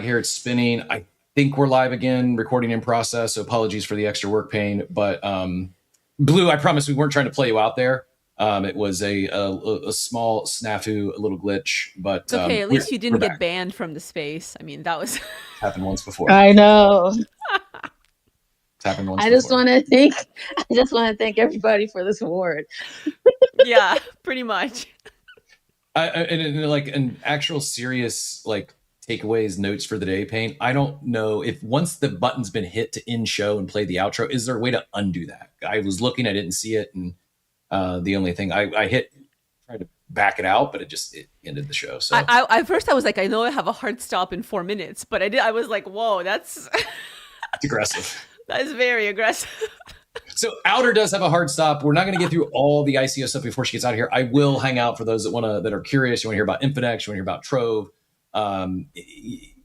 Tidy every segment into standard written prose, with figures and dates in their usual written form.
here. It's spinning. I think we're live again, recording in process. So apologies for the extra work pain. But Blue, I promise we weren't trying to play you out there. It was a small snafu, a little glitch. But It's okay. At least you didn't get banned from the space. I mean, that was happened once before. I know. It's happened once I before. just want to thank everybody for this award. Yeah, pretty much. And like an actual serious like takeaways, notes for the day, Payne. I don't know if once the button's been hit to end show and play the outro, is there a way to undo that? I was looking, I didn't see it, and the only thing I hit, tried to back it out, but it ended the show. So at first I was like, I know I have a hard stop in 4 minutes, but I was like, whoa, that's aggressive. That is very aggressive. So Outer does have a hard stop. We're not going to get through all the ICO stuff before she gets out of here. I will hang out for those that are curious. You want to hear about Infinex, you want to hear about Trove. The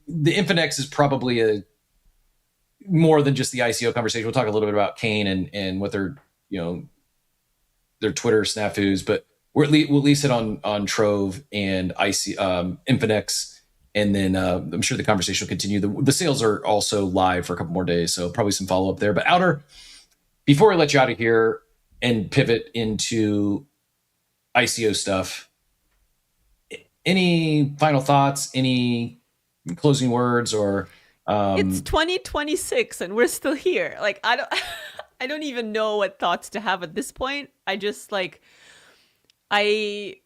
Infinex is probably more than just the ICO conversation. We'll talk a little bit about Kane and what their Twitter snafus, but we'll at least hit on Trove and Infinex. And then I'm sure the conversation will continue. The sales are also live for a couple more days, so probably some follow up there. But Outer, before I let you out of here and pivot into ICO stuff, any final thoughts? Any closing words? Or it's 2026 and we're still here. Like I don't even know what thoughts to have at this point. I just I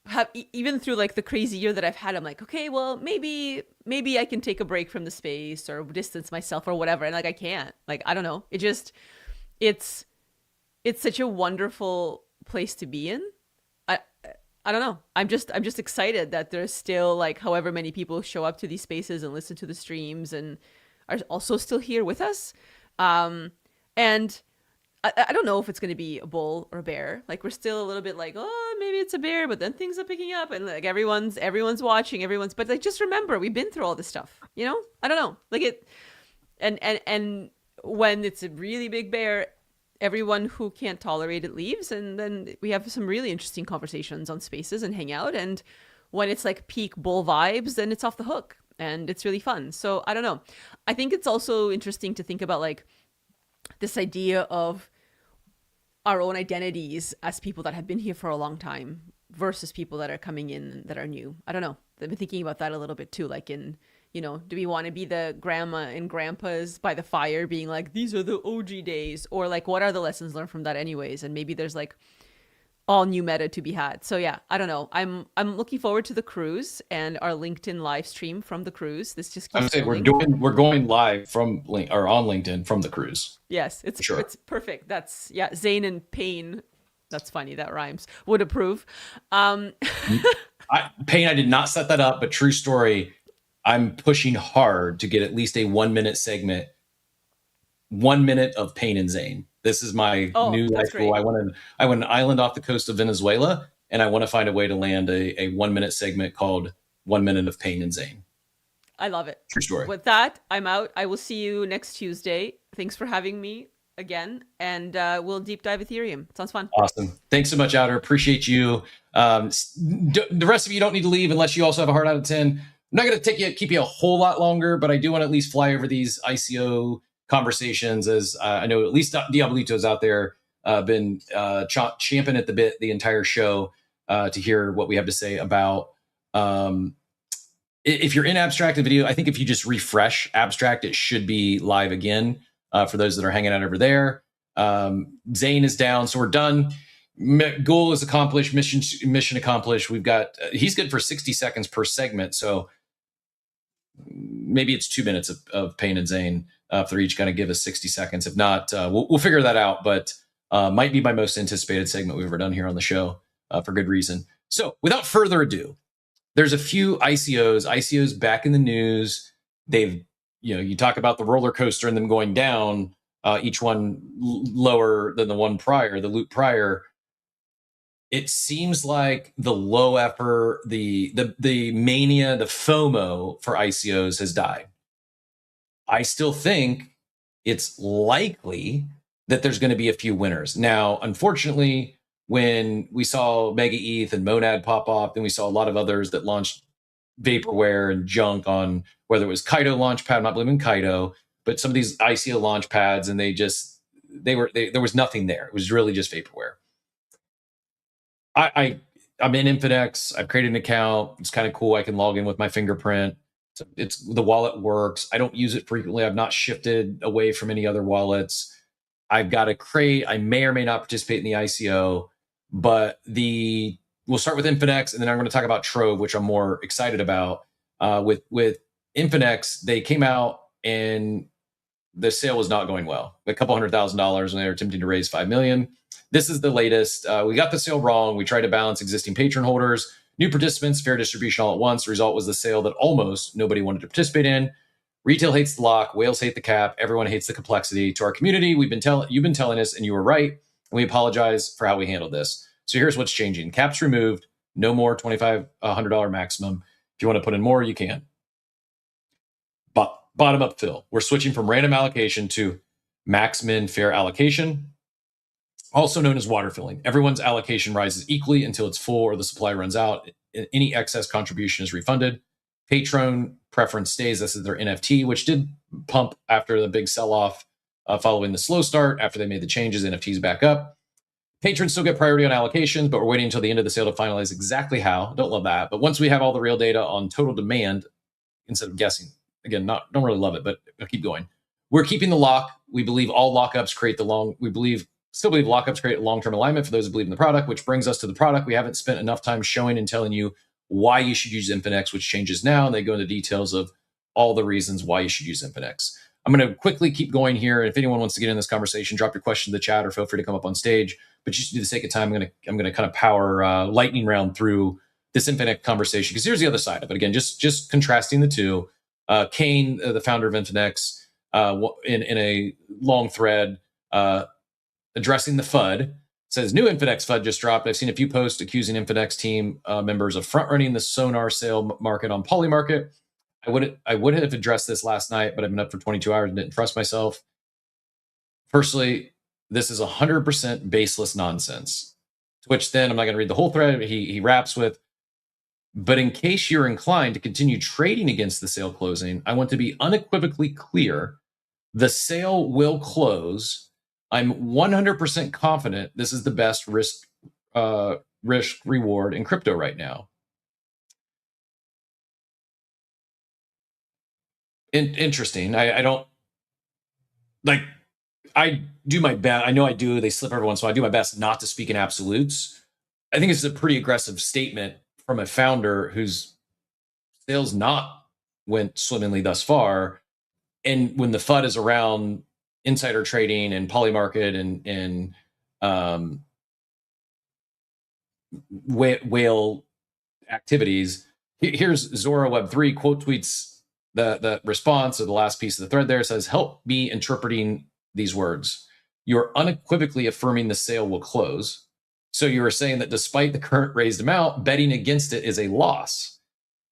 have, even through like the crazy year that I've had, I'm like, okay, well, maybe I can take a break from the space or distance myself or whatever. And like, I can't. Like, I don't know. It's such a wonderful place to be in. I don't know. I'm just excited that there's still like however many people show up to these spaces and listen to the streams and are also still here with us. And I don't know if it's going to be a bull or a bear. Like, we're still a little bit like, oh, maybe it's a bear, but then things are picking up and like everyone's watching, but like, just remember, we've been through all this stuff, you know? I don't know. Like it, and when it's a really big bear, everyone who can't tolerate it leaves. And then we have some really interesting conversations on spaces and hang out. And when it's like peak bull vibes, then it's off the hook and it's really fun. So I don't know. I think it's also interesting to think about like this idea of our own identities as people that have been here for a long time versus people that are coming in that are new. I don't know. I've been thinking about that a little bit too. Like do we want to be the grandma and grandpas by the fire being like, these are the OG days, or like, what are the lessons learned from that anyways? And maybe there's like all new meta to be had. So yeah, I don't know. I'm looking forward to the cruise and our LinkedIn live stream from the cruise. This just keeps going. We're going live from on LinkedIn from the cruise. Yes, it's perfect. That's Zane and Payne. That's funny. That rhymes. Would approve. Payne, I did not set that up, but true story. I'm pushing hard to get at least a 1 minute segment, 1 minute of Payne and Zane. This is my new life goal. I want an island off the coast of Venezuela, and I want to find a way to land a 1 minute segment called 1 minute of Payne and Zane. I love it. True story. With that, I'm out. I will see you next Tuesday. Thanks for having me again, and we'll deep dive Ethereum. Sounds fun. Awesome. Thanks so much, Outer. Appreciate you. The rest of you don't need to leave unless you also have a heart out of 10. I'm not going to keep you a whole lot longer, but I do want to at least fly over these ICO conversations, as I know at least Diablito's out there been champing at the bit the entire show to hear what we have to say about. If you're in Abstract, the video, I think if you just refresh Abstract, it should be live again for those that are hanging out over there. Zane is down, so we're done. Goal is accomplished. Mission accomplished. We've got he's good for 60 seconds per segment, so maybe it's 2 minutes of Payne and Zane if they're each going to give us 60 seconds. If not, we'll figure that out. But might be my most anticipated segment we've ever done here on the show for good reason. So without further ado, there's a few ICOs back in the news. They've, you talk about the roller coaster and them going down, each one lower than the one prior, the loop prior. It seems like the low effort, the mania, the FOMO for ICOs has died. I still think it's likely that there's going to be a few winners. Now, unfortunately, when we saw Mega ETH and Monad pop off, then we saw a lot of others that launched vaporware and junk on whether it was Kaido Launchpad. I'm not blaming Kaido, but some of these ICO launch pads, and there was nothing there. It was really just vaporware. I'm in Infinex. I've created an account. It's kind of cool. I can log in with my fingerprint. So the wallet works. I don't use it frequently. I've not shifted away from any other wallets. I've got a crate. I may or may not participate in the ICO, but we'll start with Infinex, and then I'm going to talk about Trove, which I'm more excited about. With Infinex, they came out and the sale was not going well. A couple $100,000 when they were attempting to raise $5 million. This is the latest. We got the sale wrong. We tried to balance existing patron holders, new participants, fair distribution all at once. The result was the sale that almost nobody wanted to participate in. Retail hates the lock, whales hate the cap, everyone hates the complexity. To our community, you've been telling us, and you were right, and we apologize for how we handled this. So here's what's changing. Caps removed, no more $2,500 maximum. If you want to put in more, you can. But bottom up fill. We're switching from random allocation to max min fair allocation, also known as water filling. Everyone's allocation rises equally until it's full or the supply runs out. Any excess contribution is refunded. Patron preference stays. This is their NFT, which did pump after the big sell-off following the slow start. After they made the changes, NFTs back up. Patrons still get priority on allocations, but we're waiting until the end of the sale to finalize exactly how. Don't love that. But once we have all the real data on total demand, instead of guessing, again, don't really love it, but I'll keep going. We're keeping the lock. We believe all lockups create still believe lockups create long-term alignment for those who believe in the product, which brings us to the product. We haven't spent enough time showing and telling you why you should use Infinex, which changes now, and they go into details of all the reasons why you should use Infinex. I'm going to quickly keep going here. If anyone wants to get in this conversation, drop your question in the chat or feel free to come up on stage. But just to do the sake of time, I'm going to kind of power lightning round through this Infinex conversation, because here's the other side of it. Again, just contrasting the two. Kane, the founder of Infinex, in a long thread addressing the FUD, says new Infinex FUD just dropped. I've seen a few posts accusing Infinex team members of front running the Sonar sale market on Polymarket. I would have addressed this last night, but I've been up for 22 hours and didn't trust myself. Personally, this is 100% baseless nonsense. To which then, I'm not going to read the whole thread. He wraps with, but in case you're inclined to continue trading against the sale closing, I want to be unequivocally clear. The sale will close. I'm 100% confident this is the best risk reward in crypto right now. Interesting. I don't like. I do my best. I know I do. They slip every once in a while. I do my best not to speak in absolutes. I think it's a pretty aggressive statement from a founder whose sales not went swimmingly thus far. And when the FUD is around insider trading and Polymarket and whale activities, here's Zora Web3 quote tweets the response of the last piece of the thread there. It says, help me interpreting these words. You're unequivocally affirming the sale will close. So you are saying that despite the current raised amount, betting against it is a loss.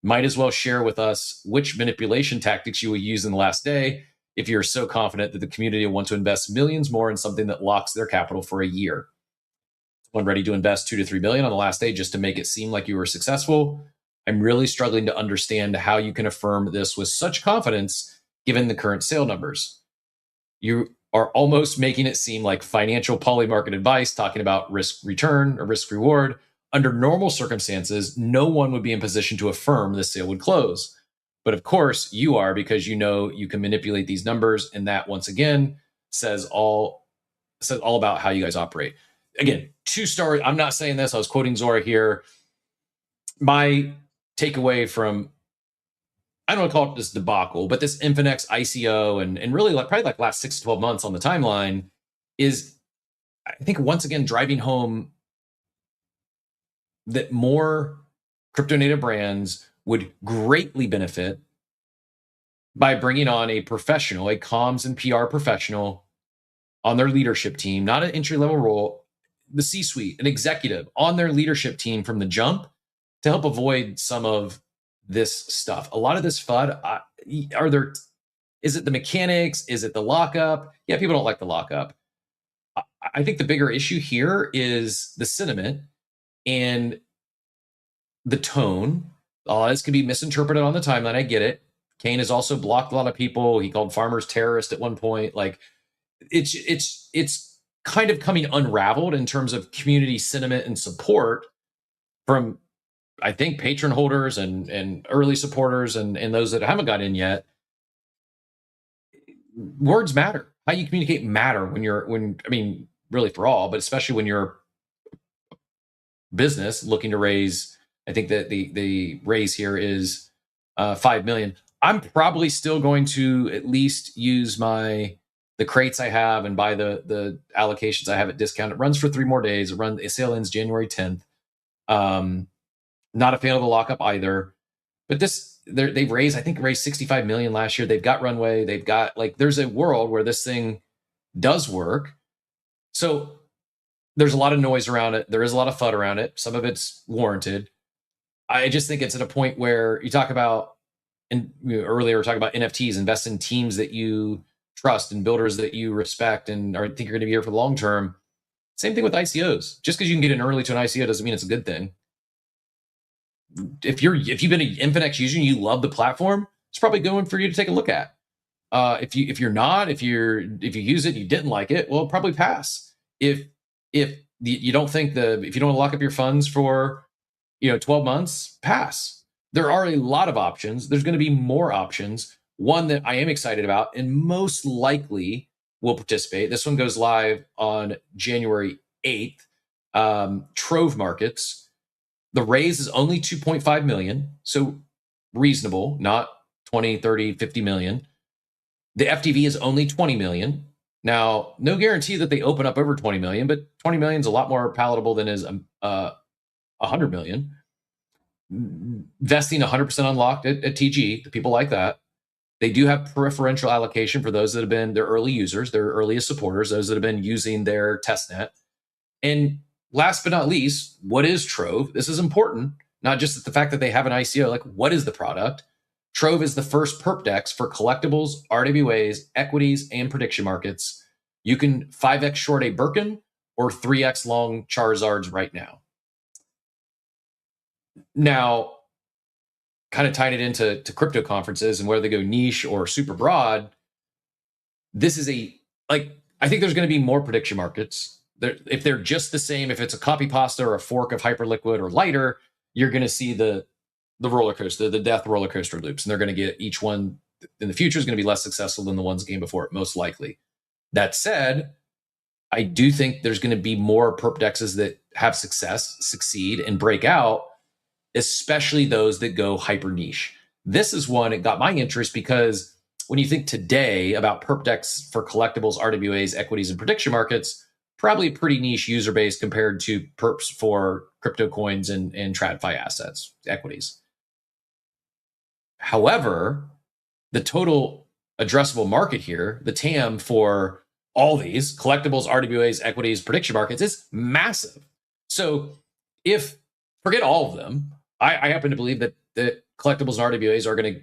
Might as well share with us which manipulation tactics you will use in the last day if you're so confident that the community will want to invest millions more in something that locks their capital for a year. Someone ready to invest 2 to 3 billion on the last day just to make it seem like you were successful. I'm really struggling to understand how you can affirm this with such confidence given the current sale numbers. You are almost making it seem like financial Polymarket advice, talking about risk return or risk reward. Under normal circumstances, no one would be in position to affirm the sale would close. But of course, you are, because you know you can manipulate these numbers, and that once again says all about how you guys operate. Again, 2 stories. I'm not saying this. I was quoting Zora here. My takeaway from, I don't want to call it this debacle, but this Infinex ICO and really probably last 6 to 12 months on the timeline is, I think, once again driving home that more crypto native brands would greatly benefit by bringing on a professional, a comms and PR professional on their leadership team, not an entry-level role, the C-suite, an executive on their leadership team from the jump to help avoid some of this stuff. A lot of this FUD, is it the mechanics? Is it the lockup? Yeah, people don't like the lockup. I think the bigger issue here is the sentiment and the tone All this could be misinterpreted on the timeline. I get it. Kane has also blocked a lot of people. He called farmers terrorists at one point. Like it's kind of coming unraveled in terms of community sentiment and support from, I think, patron holders and early supporters and those that haven't got in yet. Words matter. How you communicate matter really for all, but especially when you're business looking to raise. I think that the raise here is 5 million. I'm probably still going to at least use the crates I have and buy the allocations I have at discount. It runs for 3 more days. The sale ends January 10th. Not a fan of the lockup either. But they've raised 65 million last year. They've got runway. They've got, like, there's a world where this thing does work. So there's a lot of noise around it. There is a lot of FUD around it. Some of it's warranted. I just think it's at a point where you talk about, and earlier we were talking about NFTs, invest in teams that you trust and builders that you respect and think you're going to be here for the long term. Same thing with ICOs. Just because you can get in early to an ICO doesn't mean it's a good thing. If you've been an Infinex user and you love the platform, it's probably going for you to take a look at. If you use it and you didn't like it, well, probably pass. If you don't want to lock up your funds for 12 months, pass. There are a lot of options. There's going to be more options. One that I am excited about and most likely will participate. This one goes live on January 8th. Trove Markets. The raise is only 2.5 million, so reasonable, not 20, 30, 50 million. The FTV is only 20 million. Now, no guarantee that they open up over 20 million, but 20 million is a lot more palatable than is 100 million. Vesting 100% unlocked at TG, the people like that. They do have preferential allocation for those that have been their early users, their earliest supporters, those that have been using their testnet. And last but not least, what is Trove? This is important, not just the fact that they have an ICO, like what is the product? Trove is the first perp dex for collectibles, RWAs, equities, and prediction markets. You can 5x short a Birkin or 3x long Charizards right now. Now, kind of tying it into crypto conferences and whether they go niche or super broad, this is I think there's going to be more prediction markets. If they're just the same, if it's a copy pasta or a fork of Hyperliquid or lighter, you're going to see the roller coaster, the death roller coaster loops. And they're going to get each one in the future is going to be less successful than the ones that came before it, most likely. That said, I do think there's going to be more perp dexes that have succeed, and break out, especially those that go hyper niche. This is one, it got my interest because when you think today about perp dex for collectibles, RWAs, equities, and prediction markets, probably a pretty niche user base compared to perps for crypto coins and TradFi assets, equities. However, the total addressable market here, the TAM for all these collectibles, RWAs, equities, prediction markets is massive. So forget all of them, I happen to believe that collectibles and RWAs are going to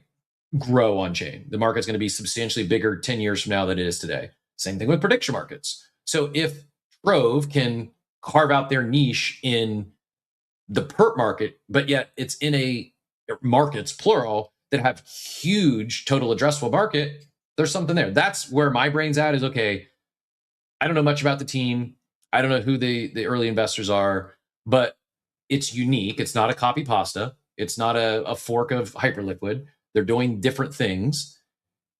grow on chain. The market's going to be substantially bigger 10 years from now than it is today. Same thing with prediction markets. So if Trove can carve out their niche in the perp market, but yet it's in a markets, plural, that have huge total addressable market, there's something there. That's where my brain's at is, okay, I don't know much about the team. I don't know who the early investors are, but it's unique. It's not a copy pasta. It's not a fork of Hyperliquid. They're doing different things,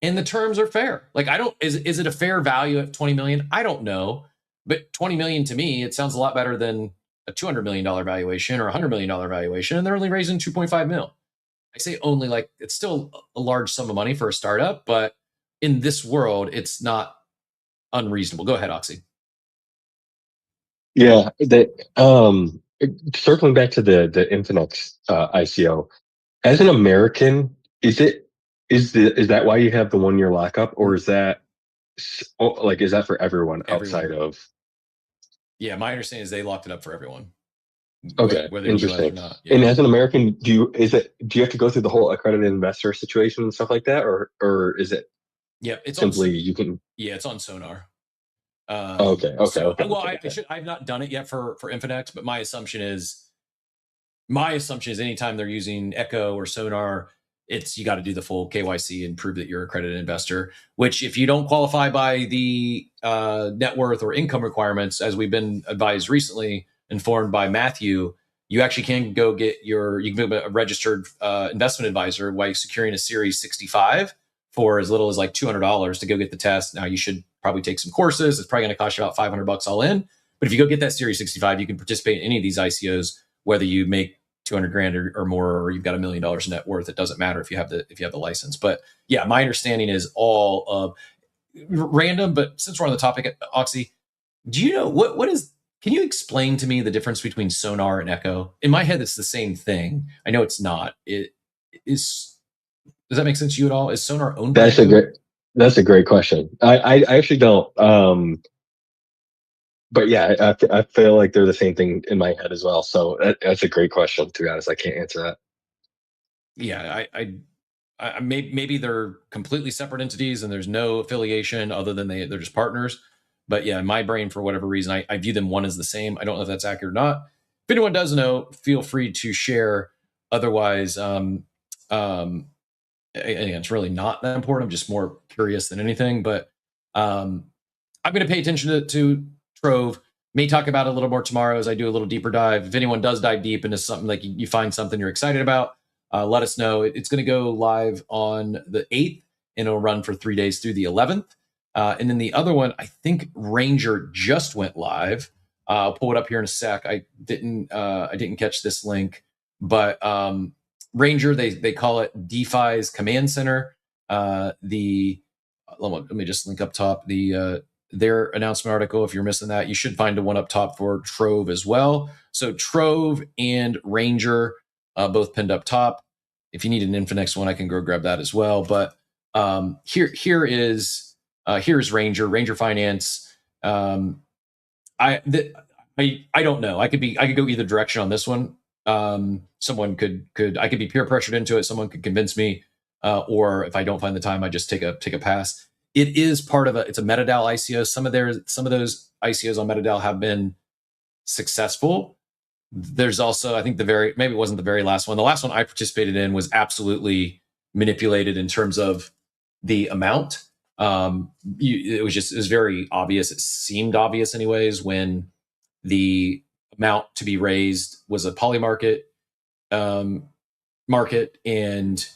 and the terms are fair. Like, is it a fair value at 20 million? I don't know, but 20 million to me, it sounds a lot better than a $200 million valuation or a $100 million valuation, and they're only raising 2.5 mil. I say only, like, it's still a large sum of money for a startup, but in this world, it's not unreasonable. Go ahead, Oxy. Yeah, circling back to the Infinex ICO, as an American, is that why you have the 1 year lockup, or is that is that for everyone outside of? Yeah, my understanding is they locked it up for everyone. Okay, whether interesting. US or not. Yeah. And as an American, do you have to go through the whole accredited investor situation and stuff like that, or is it? Yeah, it's simply you can. Yeah, it's on Sonar. Okay. I've not done it yet for Infinex, but my assumption is my assumption is anytime they're using Echo or Sonar, you got to do the full KYC and prove that you're a accredited investor, which if you don't qualify by the net worth or income requirements, as we've been advised recently, informed by Matthew, you actually can go get you can be a registered investment advisor while securing a Series 65 for as little as like $200 to go get the test. Now you should probably take some courses. It's probably going to cost you about $500 all in. But if you go get that Series 65, you can participate in any of these ICOs, whether you make 200 grand or more, or you've got $1 million in net worth. It doesn't matter if you have the license. But yeah, my understanding is all of random. But since we're on the topic, Oxy, do you know what is? Can you explain to me the difference between Sonar and Echo? In my head, it's the same thing. I know it's not. It is. Does that make sense to you at all? Is Sonar owned by Echo? That's a great question. I actually don't. But yeah, I feel like they're the same thing in my head as well. So that's a great question. To be honest, I can't answer that. Yeah, I maybe they're completely separate entities and there's no affiliation other than they're just partners. But yeah, in my brain, for whatever reason, I view them one as the same. I don't know if that's accurate or not. If anyone does know, feel free to share. Otherwise, again, it's really not that important. I'm just more curious than anything. But I'm going to pay attention to Trove. May talk about it a little more tomorrow as I do a little deeper dive. If anyone does dive deep into something, like you find something you're excited about, let us know. It's going to go live on the 8th and it'll run for 3 days through the 11th. And then the other one, I think Ranger just went live. I'll pull it up here in a sec. I didn't catch this link, but Ranger, they call it DeFi's command center. Let me just link up top their announcement article. If you're missing that, you should find a one up top for Trove as well. So Trove and Ranger, both pinned up top. If you need an Infinex one, I can go grab that as well. But here's Ranger Finance. I don't know. I could go either direction on this one. Someone I could be peer pressured into it. Someone could convince me, or if I don't find the time, I just take a pass. It is part of it's a MetaDAO ICO. Some of those ICOs on MetaDAO have been successful. There's also, I think maybe it wasn't the very last one. The last one I participated in was absolutely manipulated in terms of the amount. It was very obvious. It seemed obvious anyways when the amount to be raised was a polymarket market and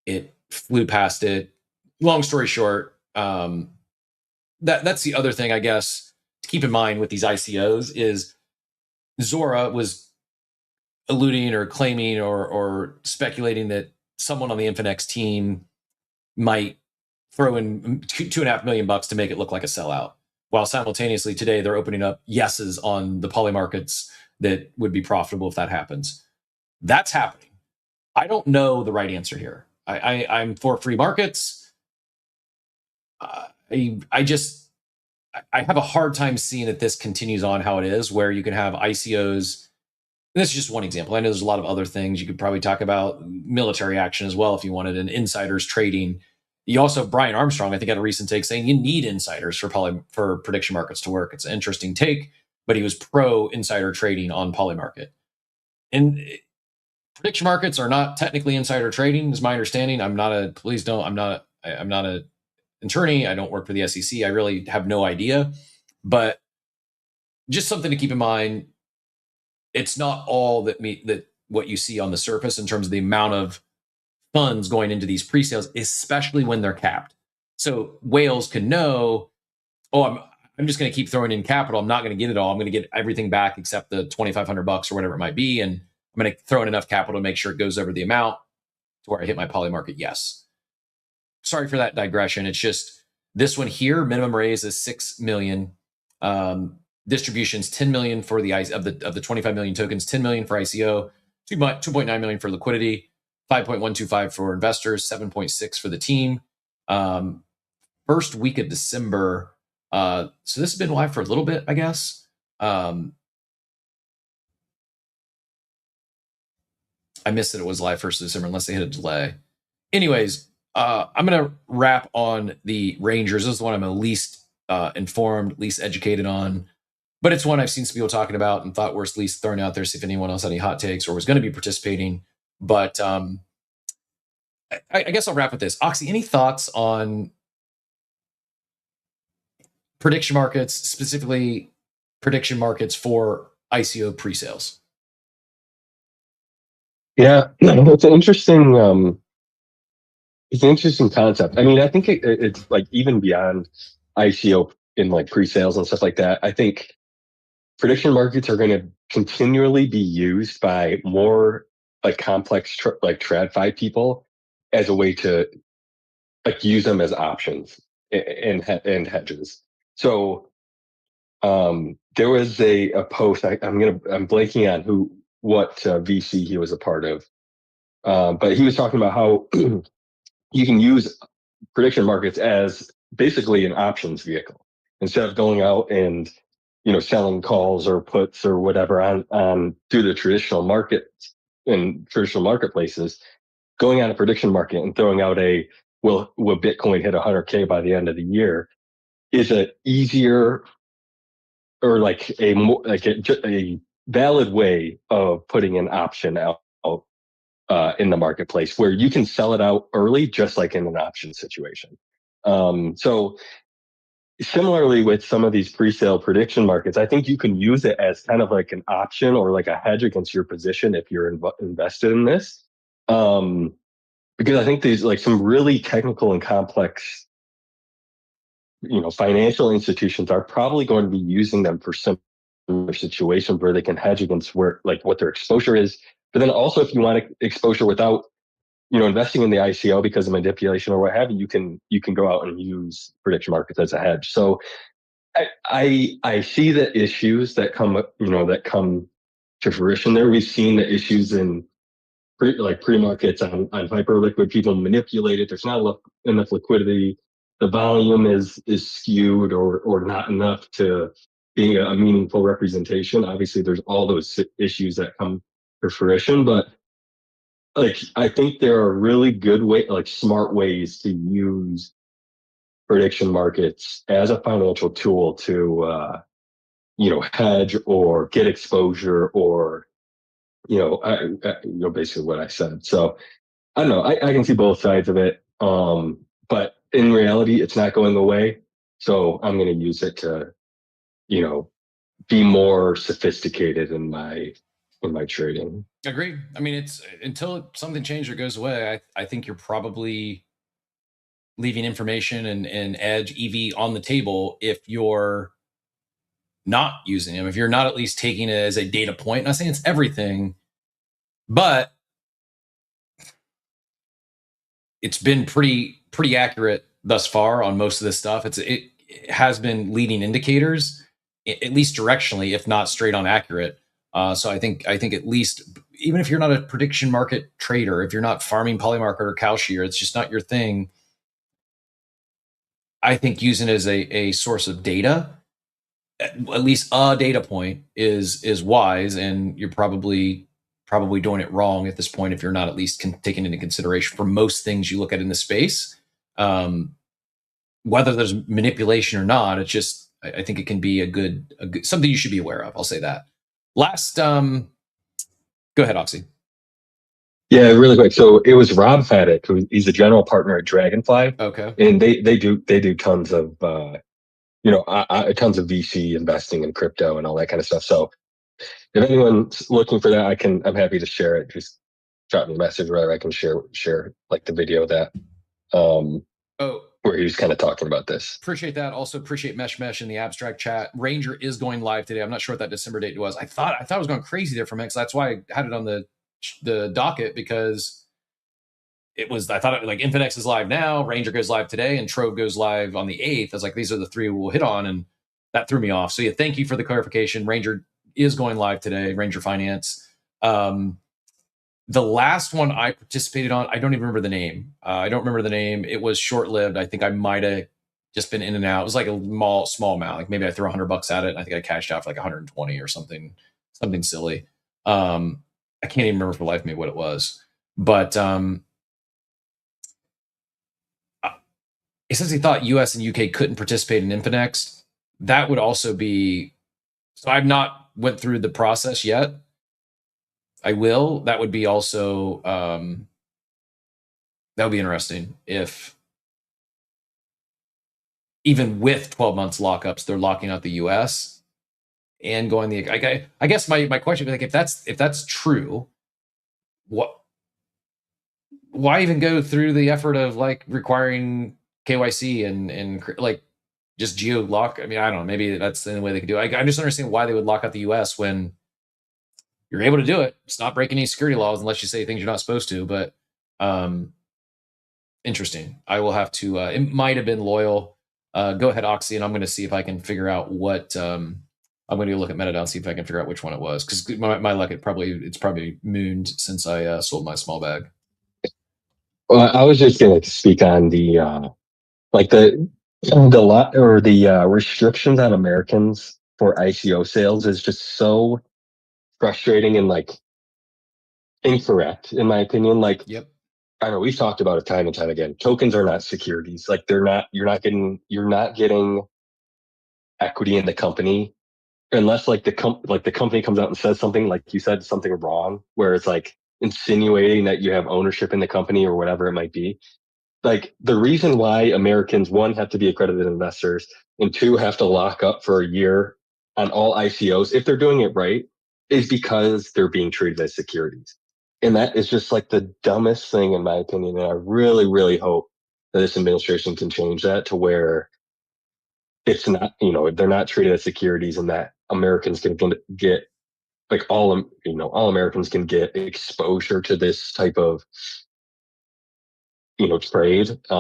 it flew past it. Long story short, that's the other thing, I guess, to keep in mind with these ICOs is Zora was alluding or claiming or speculating that someone on the Infinex team might throw in $2.5 million to make it look like a sellout, while simultaneously today they're opening up yeses on the poly markets that would be profitable if that happens. That's happening. I don't know the right answer here. I'm for free markets. I have a hard time seeing that this continues on how it is, where you can have ICOs. And this is just one example. I know there's a lot of other things. You could probably talk about military action as well if you wanted, and insiders trading. You also have Brian Armstrong, I think, had a recent take saying you need insiders for prediction markets to work. It's an interesting take, but he was pro insider trading on Polymarket. And prediction markets are not technically insider trading, is my understanding. I'm not an attorney. I don't work for the SEC. I really have no idea. But just something to keep in mind. It's not all that what you see on the surface in terms of the amount of funds going into these pre-sales, especially when they're capped. So whales can know, I'm just going to keep throwing in capital. I'm not going to get it all. I'm going to get everything back except the $2,500 or whatever it might be. And I'm going to throw in enough capital to make sure it goes over the amount to where I hit my poly market. Yes. Sorry for that digression. It's just this one here, minimum raise is 6 million. Distributions 10 million for of the 25 million tokens, 10 million for ICO, 2.9 million for liquidity, 5.125 for investors, 7.6 for the team. First week of December. So this has been live for a little bit, I guess. I missed that it was live 1st of December unless they hit a delay. Anyways, I'm going to wrap on the Rangers. This is the one I'm the least informed, least educated on. but it's one I've seen some people talking about and thought worth at least throwing out there, see if anyone else had any hot takes or was going to be participating. But I guess I'll wrap with this. Oxy, any thoughts on prediction markets, specifically prediction markets for ICO pre-sales? Yeah, it's an interesting concept. I mean, I think it's like even beyond ICO in like pre-sales and stuff like that. I think prediction markets are going to continually be used by more like complex like TradFi people as a way to like use them as options and hedges. So there was a post. I'm blanking on what VC he was a part of, but he was talking about how you can use prediction markets as basically an options vehicle instead of going out and selling calls or puts or whatever on through the traditional markets and traditional marketplaces. Going on a prediction market and throwing out will Bitcoin hit 100K by the end of the year is a easier or like a more like a valid way of putting an option out in the marketplace where you can sell it out early, just like in an option situation. So similarly with some of these pre-sale prediction markets, I think you can use it as kind of like an option or like a hedge against your position if you're invested in this. Because I think these like some really technical and complex financial institutions are probably going to be using them for similar situations where they can hedge against where like what their exposure is. But then also if you want exposure without investing in the ICO because of manipulation or what have you, you can go out and use prediction markets as a hedge. So I see the issues that come to fruition there. We've seen the issues in pre-markets on hyper liquid. People manipulate it. There's not enough liquidity. The volume is skewed or not enough to being a meaningful representation. Obviously, there's all those issues that come to fruition, but like I think there are really good smart ways to use prediction markets as a financial tool to hedge or get exposure or basically what I said. So I don't know. I can see both sides of it. But in reality, it's not going away. So I'm going to use it to, be more sophisticated in my trading. Agree. I mean, it's until something changes or goes away, I think you're probably leaving information and edge EV on the table if you're not using them, if you're not at least taking it as a data point. Not saying it's everything, but it's been pretty accurate thus far on most of this stuff. It has been leading indicators, at least directionally, if not straight on accurate. So I think at least, even if you're not a prediction market trader, if you're not farming Polymarket or Kalshire, it's just not your thing. I think using it as a source of data, at least a data point, is wise, and you're probably doing it wrong at this point if you're not at least taking into consideration for most things you look at in the space. Whether there's manipulation or not, it's just I think it can be a good something you should be aware of. I'll say that. Last, go ahead, Oxy. Yeah, really quick. So it was Rob Faddick, he's a general partner at Dragonfly. Okay. And they do tons of tons of VC investing in crypto and all that kind of stuff. So if anyone's looking for that, I'm happy to share it. Just drop me a message where I can share like the video that where he was kind of talking about this. Appreciate that. Also appreciate Mesh in the abstract chat. Ranger is going live today. I'm not sure what that December date was. I thought I was going crazy there for a minute, so that's why I had it on the docket, because I thought like Infinex is live now, Ranger goes live today, and Trove goes live on the 8th. I was like, these are the three we'll hit on, and that threw me off. So yeah, thank you for the clarification. Ranger is going live today, Ranger Finance. The last one I participated on, I don't even remember the name. It was short-lived. I think I might have just been in and out. It was like a small amount. Like maybe I threw $100 at it, and I think I cashed out for like 120 or something silly. I can't even remember for life me what it was. But since he thought US and UK couldn't participate in Infinex, that would also be So I've not went through the process yet. I will. That would be also that would be interesting if even with 12 months lockups, they're locking out the US and going the I guess my question would be like if that's true, what why even go through the effort of like requiring KYC and like just geo lock? I mean, I don't know. Maybe that's the only way they could do it. I just understand why they would lock out the US when you're able to do it. It's not breaking any security laws unless you say things you're not supposed to. But interesting. I will have to. It might have been loyal. Go ahead, Oxy, and I'm going to see if I can figure out what. I'm going to look at MetaDAO and see if I can figure out which one it was, because my luck, it's probably mooned since I sold my small bag. Well, I was just going to speak on the like the lot or the restrictions on Americans for ICO sales is just so frustrating and like incorrect in my opinion. Like Yep. I don't know, we've talked about it time and time again. Tokens are not securities. Like they're not. You're not getting equity in the company unless like the company comes out and says something like you said something wrong, where it's like insinuating that you have ownership in the company or whatever it might be. Like the reason why Americans, one, have to be accredited investors, and two, have to lock up for a year on all ICOs if they're doing it right, is because they're being treated as securities. And that is just like the dumbest thing in my opinion. And I really, really hope that this administration can change that to where it's not, they're not treated as securities, and that Americans can get like all Americans can get exposure to this type of, trade. I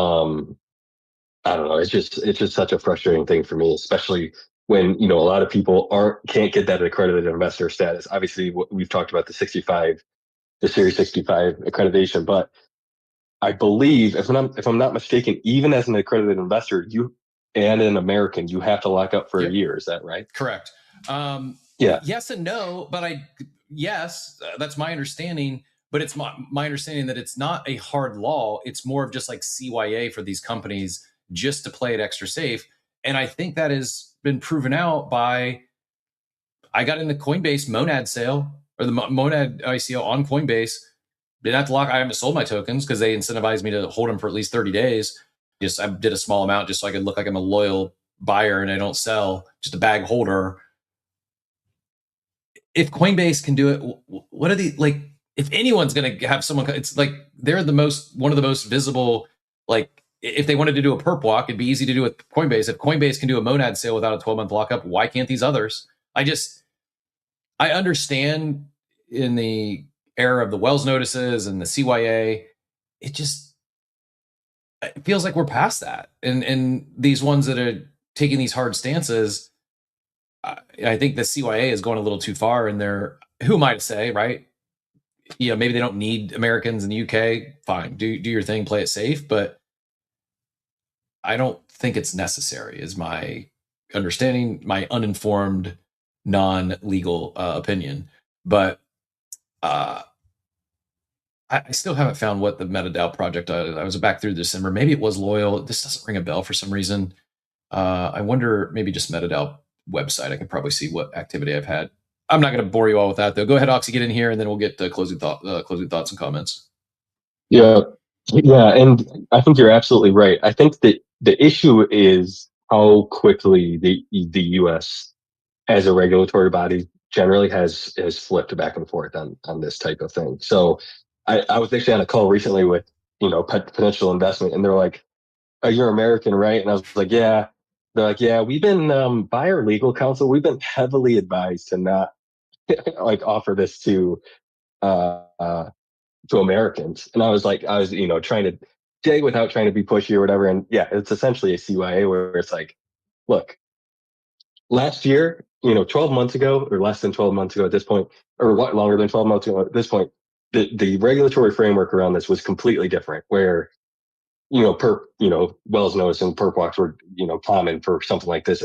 don't know. It's just such a frustrating thing for me, especially when a lot of people can't get that accredited investor status. Obviously, we've talked about the Series 65 accreditation, but I believe if I'm not mistaken, even as an accredited investor, you and an American, you have to lock up for a Yep. year. Is that right? Correct. Yeah. Yes and no, but yes, that's my understanding. But it's my understanding that it's not a hard law. It's more of just like CYA for these companies just to play it extra safe. And I think that has been proven out by I got in the Coinbase Monad sale or the Monad ICO on Coinbase. Didn't have to lock. I haven't sold my tokens because they incentivized me to hold them for at least 30 days. I did a small amount just so I could look like I'm a loyal buyer and I don't sell, just a bag holder. If Coinbase can do it, what are the like? If anyone's going to have someone, it's like they're one of the most visible. Like if they wanted to do a perp walk, it'd be easy to do with Coinbase. If Coinbase can do a Monad sale without a 12-month lockup, why can't these others? I understand in the era of the Wells notices and the CYA, it feels like we're past that. And these ones that are taking these hard stances, I think the CYA is going a little too far. And who am I to say, right? Maybe they don't need Americans in the UK. Fine, do your thing, play it safe. But I don't think it's necessary. Is my understanding, my uninformed, non-legal opinion. But I still haven't found what the MetaDAO project. I was back through December. Maybe it was loyal. This doesn't ring a bell for some reason. I wonder, maybe just MetaDAO website. I can probably see what activity I've had. I'm not going to bore you all with that, though. Go ahead, Oxy, get in here, and then we'll get the closing thoughts and comments. Yeah. Yeah. And I think you're absolutely right. I think that the issue is how quickly the US as a regulatory body generally has flipped back and forth on this type of thing. So I was actually on a call recently with, potential investment, and they're like, oh, you're American, right? And I was like, yeah. They're like, yeah, we've been, by our legal counsel, we've been heavily advised to not like offer this uh, uh, to Americans. And I was, trying to dig without trying to be pushy or whatever. And yeah, it's essentially a CYA where it's like, look, last year, 12 months ago, or less than 12 months ago at this point, or what, longer than 12 months ago at this point, the regulatory framework around this was completely different, where, Wells notice and perp walks were, common for something like this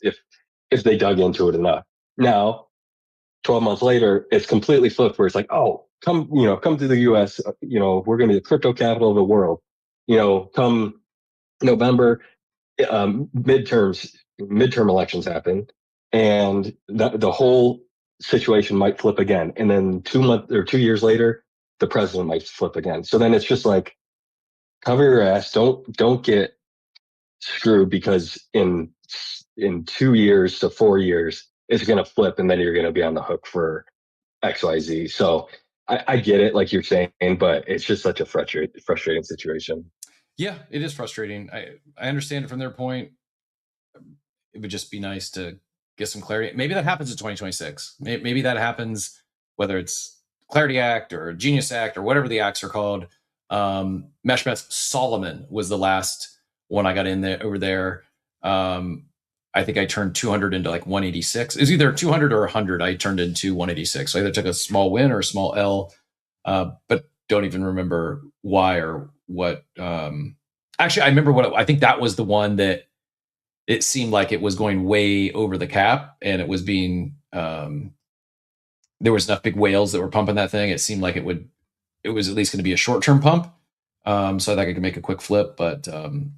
if they dug into it enough. Now, 12 months later, it's completely flipped where it's like, oh, come to the US, we're going to be the crypto capital of the world. Come November, midterm elections happen. and the whole situation might flip again. And then 2 months or 2 years later, the president might flip again. So then it's just like, cover your ass. Don't get screwed, because in 2 years to 4 years, it's going to flip, and then you're going to be on the hook for XYZ. So I get it, like you're saying, but it's just such a frustrating situation. Yeah, it is frustrating. I understand it from their point. It would just be nice to get some clarity. Maybe that happens in 2026. Maybe that happens, whether it's Clarity Act or Genius Act or whatever the acts are called. Meshmet Solomon was the last one I got in there over there. I think I turned 200 into like 186. It was either 200 or 100. I turned into 186. So I either took a small win or a small L, but don't even remember why or what. Actually, I remember what I think that was the one that it seemed like it was going way over the cap, and it was being there was enough big whales that were pumping that thing. It seemed like it was at least going to be a short-term pump. So I thought I could make a quick flip, but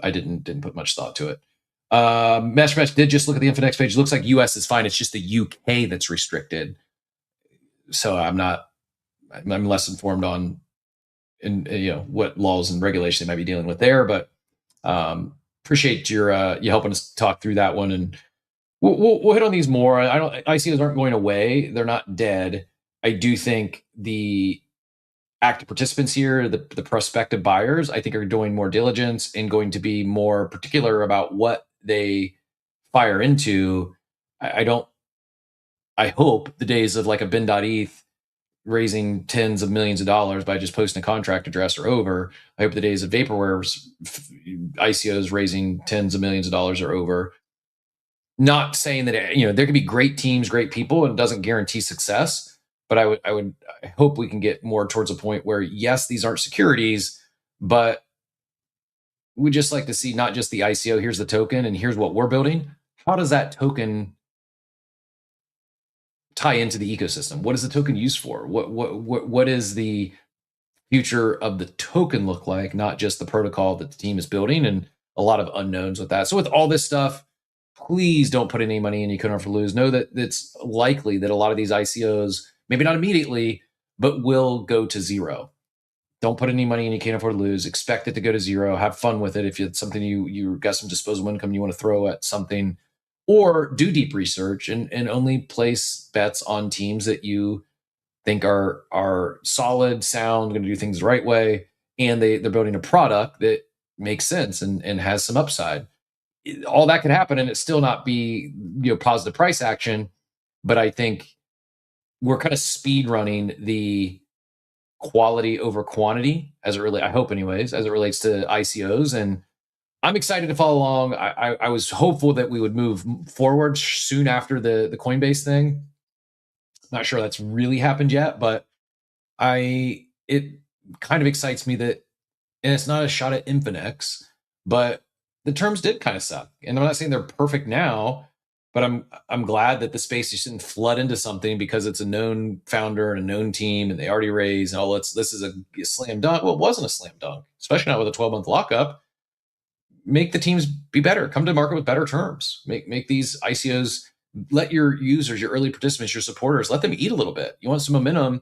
I didn't put much thought to it. Mesh did just look at the Infinex page. It looks like US is fine. It's just the UK that's restricted. So I'm less informed on what laws and regulations they might be dealing with there, but appreciate you helping us talk through that one, and we'll hit on these more. ICOs aren't going away; they're not dead. I do think the active participants here, the prospective buyers, I think are doing more diligence and going to be more particular about what they fire into. I hope the days of like a bin.eth raising tens of millions of dollars by just posting a contract address are over. I hope the days of vaporware ICOs raising tens of millions of dollars are over. Not saying that there can be great teams, great people, and it doesn't guarantee success. But I hope we can get more towards a point where, yes, these aren't securities, but we just like to see not just the ICO. Here's the token, and here's what we're building. How does that token tie into the ecosystem? What is the token used for? What is the future of the token look like? Not just the protocol that the team is building, and a lot of unknowns with that. So with all this stuff, please don't put any money in you couldn't afford to lose. Know that it's likely that a lot of these ICOs, maybe not immediately, but will go to zero. Don't put any money in you can't afford to lose. Expect it to go to zero. Have fun with it. If it's something you got some disposable income you want to throw at something, or do deep research and only place bets on teams that you think are solid, sound, going to do things the right way, and they're building a product that makes sense and has some upside. All that could happen and it still not be positive price action. But I think we're kind of speed running the quality over quantity I hope anyways, as it relates to ICOs. And I'm excited to follow along. I was hopeful that we would move forward soon after the Coinbase thing. Not sure that's really happened yet, but it kind of excites me that, and it's not a shot at Infinex, but the terms did kind of suck. And I'm not saying they're perfect now, but I'm glad that the space just didn't flood into something because it's a known founder and a known team and they already raised and this is a slam dunk. Well, it wasn't a slam dunk, especially not with a 12-month lockup. Make the teams be better. Come to market with better terms. Make these ICOs, let your users, your early participants, your supporters, let them eat a little bit. You want some momentum.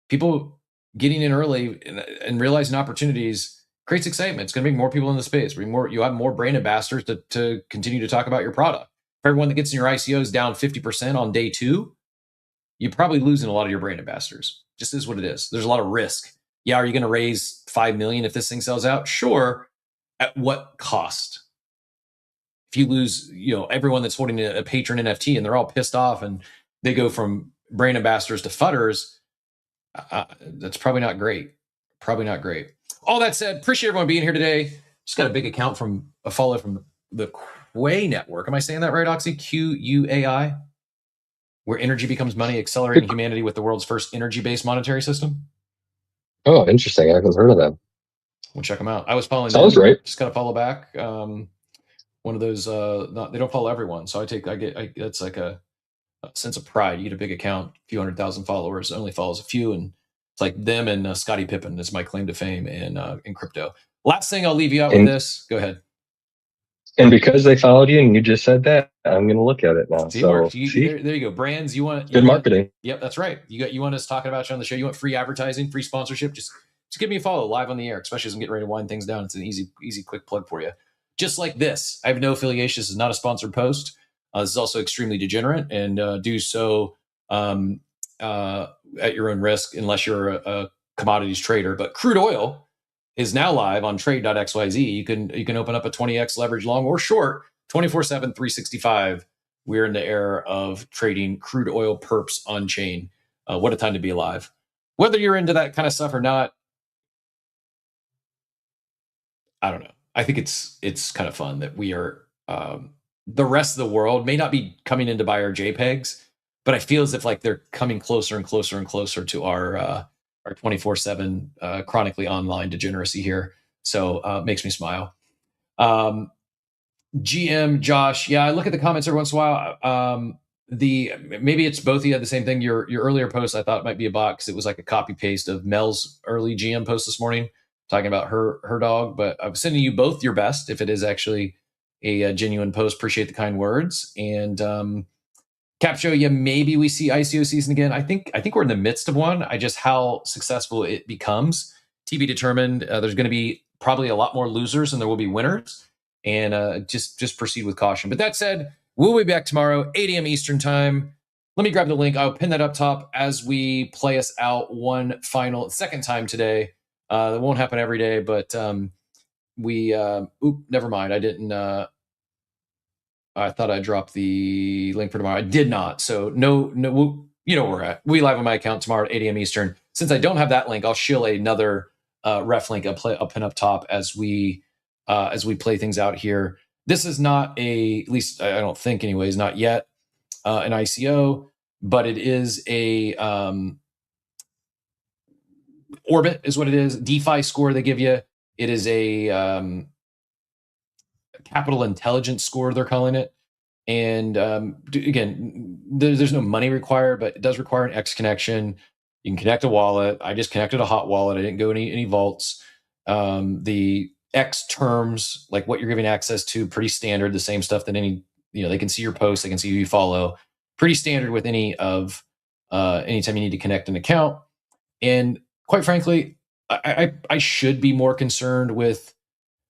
People getting in early and realizing opportunities creates excitement. It's going to bring more people in the space. You have more brand ambassadors to continue to talk about your product. For everyone that gets in your ICOs down 50% on day 2, you're probably losing a lot of your brand ambassadors. Just is what it is. There's a lot of risk. Yeah, are you going to raise $5 million if this thing sells out? Sure. At what cost? If you lose, everyone that's holding a patron NFT and they're all pissed off and they go from brand ambassadors to fudders, that's probably not great. Probably not great. All that said, appreciate everyone being here today. Just got a big account from a follow from the Quay Network. Am I saying that right, Oxy? QUAI? Where energy becomes money, accelerating humanity with the world's first energy-based monetary system. Oh, interesting. I haven't heard of that. We'll check them out. I was following Sounds them. right. Just got to follow back. One of those, they don't follow everyone. So it's like a sense of pride. You get a big account, a few 100,000 followers, it only follows a few. And it's like them and Scottie Pippen is my claim to fame in crypto. Last thing I'll leave you out with this. Go ahead. And because they followed you and you just said that, I'm going to look at it now. Teamwork. So see, there you go. Brands, you want good marketing. Yep, that's right. You want us talking about you on the show. You want free advertising, free sponsorship. Just give me a follow live on the air, especially as I'm getting ready to wind things down. It's an easy, quick plug for you. Just like this, I have no affiliation. This is not a sponsored post. This is also extremely degenerate, and do so at your own risk, unless you're a commodities trader. But crude oil is now live on trade.xyz. You can open up a 20x leverage long or short 24/7, 365. We're in the era of trading crude oil perps on chain. What a time to be alive. Whether you're into that kind of stuff or not, I don't know. I think it's kind of fun that we are the rest of the world may not be coming in to buy our JPEGs, but I feel as if like they're coming closer and closer and closer to our 24/7 chronically online degeneracy here. So it makes me smile. GM Josh, yeah, I look at the comments every once in a while. Maybe it's both of you had the same thing. Your earlier post I thought might be a bot because it was like a copy paste of Mel's early GM post this morning talking about her dog. But I'm sending you both your best if it is actually a genuine post. Appreciate the kind words. And Cap Show, yeah, maybe we see ICO season again. I think we're in the midst of one. Just how successful it becomes to be determined. There's going to be probably a lot more losers than there will be winners, and just proceed with caution. But that said, we'll be back tomorrow, 8 a.m. Eastern time. Let me grab the link. I'll pin that up top as we play us out second time today. That won't happen every day, but never mind. I didn't. I thought I dropped the link for tomorrow. I did not. So no, you know where we're at. We live on my account tomorrow at 8 a.m. Eastern. Since I don't have that link, I'll shill another ref link. I'll pin up top as we play things out here. This is not at least I don't think anyways, not yet an ICO, but it is a Orbit is what it is. DeFi score they give you. It is a capital intelligence score, they're calling it. And again, there's no money required, but it does require an X connection. You can connect a wallet. I just connected a hot wallet. I didn't go any vaults. The X terms, like what you're giving access to, pretty standard. The same stuff that they can see your posts, they can see who you follow. Pretty standard with anytime you need to connect an account. And quite frankly, I should be more concerned with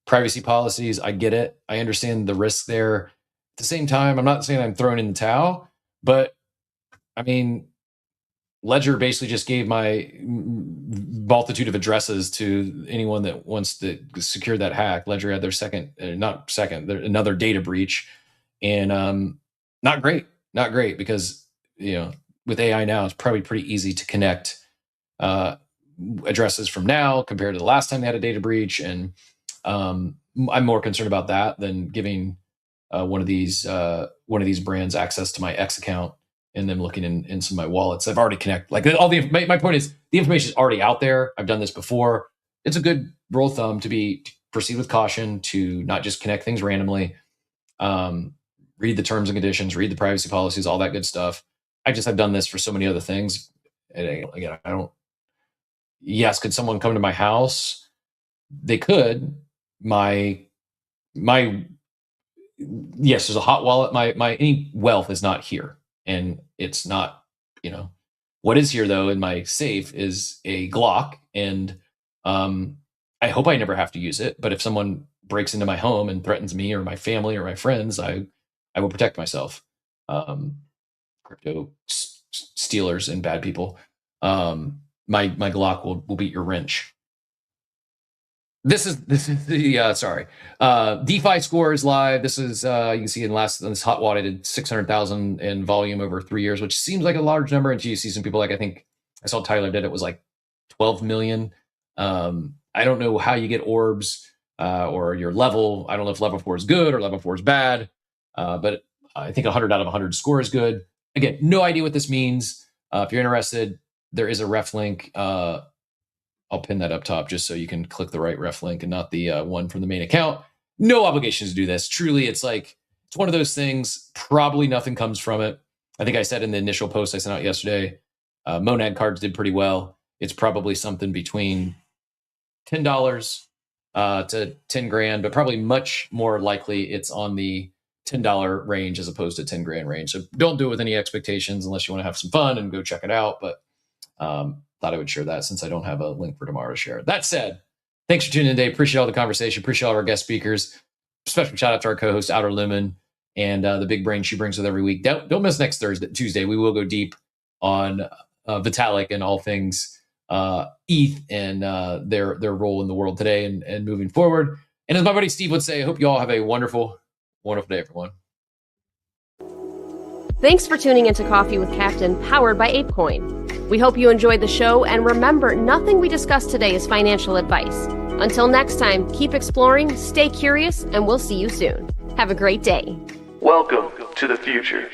privacy policies. I get it. I understand the risk there. At the same time, I'm not saying I'm throwing in the towel, but I mean, Ledger basically just gave my multitude of addresses to anyone that wants to secure that hack. Ledger had their another data breach, and not great because with AI now, it's probably pretty easy to connect addresses from now compared to the last time they had a data breach, and I'm more concerned about that than giving one of these brands access to my X account and them looking in some of my wallets. I've already connected. Like my point is the information is already out there. I've done this before. It's a good rule of thumb to proceed with caution, to not just connect things randomly. Read the terms and conditions, read the privacy policies, all that good stuff. I've done this for so many other things. And again, I don't. Yes, could someone come to my house? They could. Yes, there's a hot wallet. My any wealth is not here, and it's not. What is here though in my safe is a Glock, and I hope I never have to use it. But if someone breaks into my home and threatens me or my family or my friends, I will protect myself. Crypto stealers and bad people. My Glock will beat your wrench. This is the sorry. DeFi score is live. This is you can see in this hot wallet, I did 600,000 in volume over 3 years, which seems like a large number. And you see some people I think I saw Tyler did it was like 12 million. I don't know how you get orbs or your level. I don't know if level 4 is good or level 4 is bad, but I think 100 out of 100 score is good. Again, no idea what this means. If you're interested, there is a ref link. I'll pin that up top just so you can click the right ref link and not the one from the main account. No obligations to do this. Truly, it's one of those things. Probably nothing comes from it. I think I said in the initial post I sent out yesterday, Monad cards did pretty well. It's probably something between $10 to 10 grand, but probably much more likely it's on the $10 range as opposed to 10 grand range. So don't do it with any expectations unless you want to have some fun and go check it out. But thought I would share that since I don't have a link for tomorrow to share. That said, thanks for tuning in today. Appreciate all the conversation. Appreciate all our guest speakers. Special shout out to our co-host Outer Lemon and the big brain she brings with every week. Don't miss next Tuesday. We will go deep on Vitalik and all things ETH and their role in the world today and moving forward. And as my buddy Steve would say, I hope you all have a wonderful day, everyone. Thanks for tuning into Coffee with Captain, powered by ApeCoin. We hope you enjoyed the show, and remember, nothing we discussed today is financial advice. Until next time, keep exploring, stay curious, and we'll see you soon. Have a great day. Welcome to the future.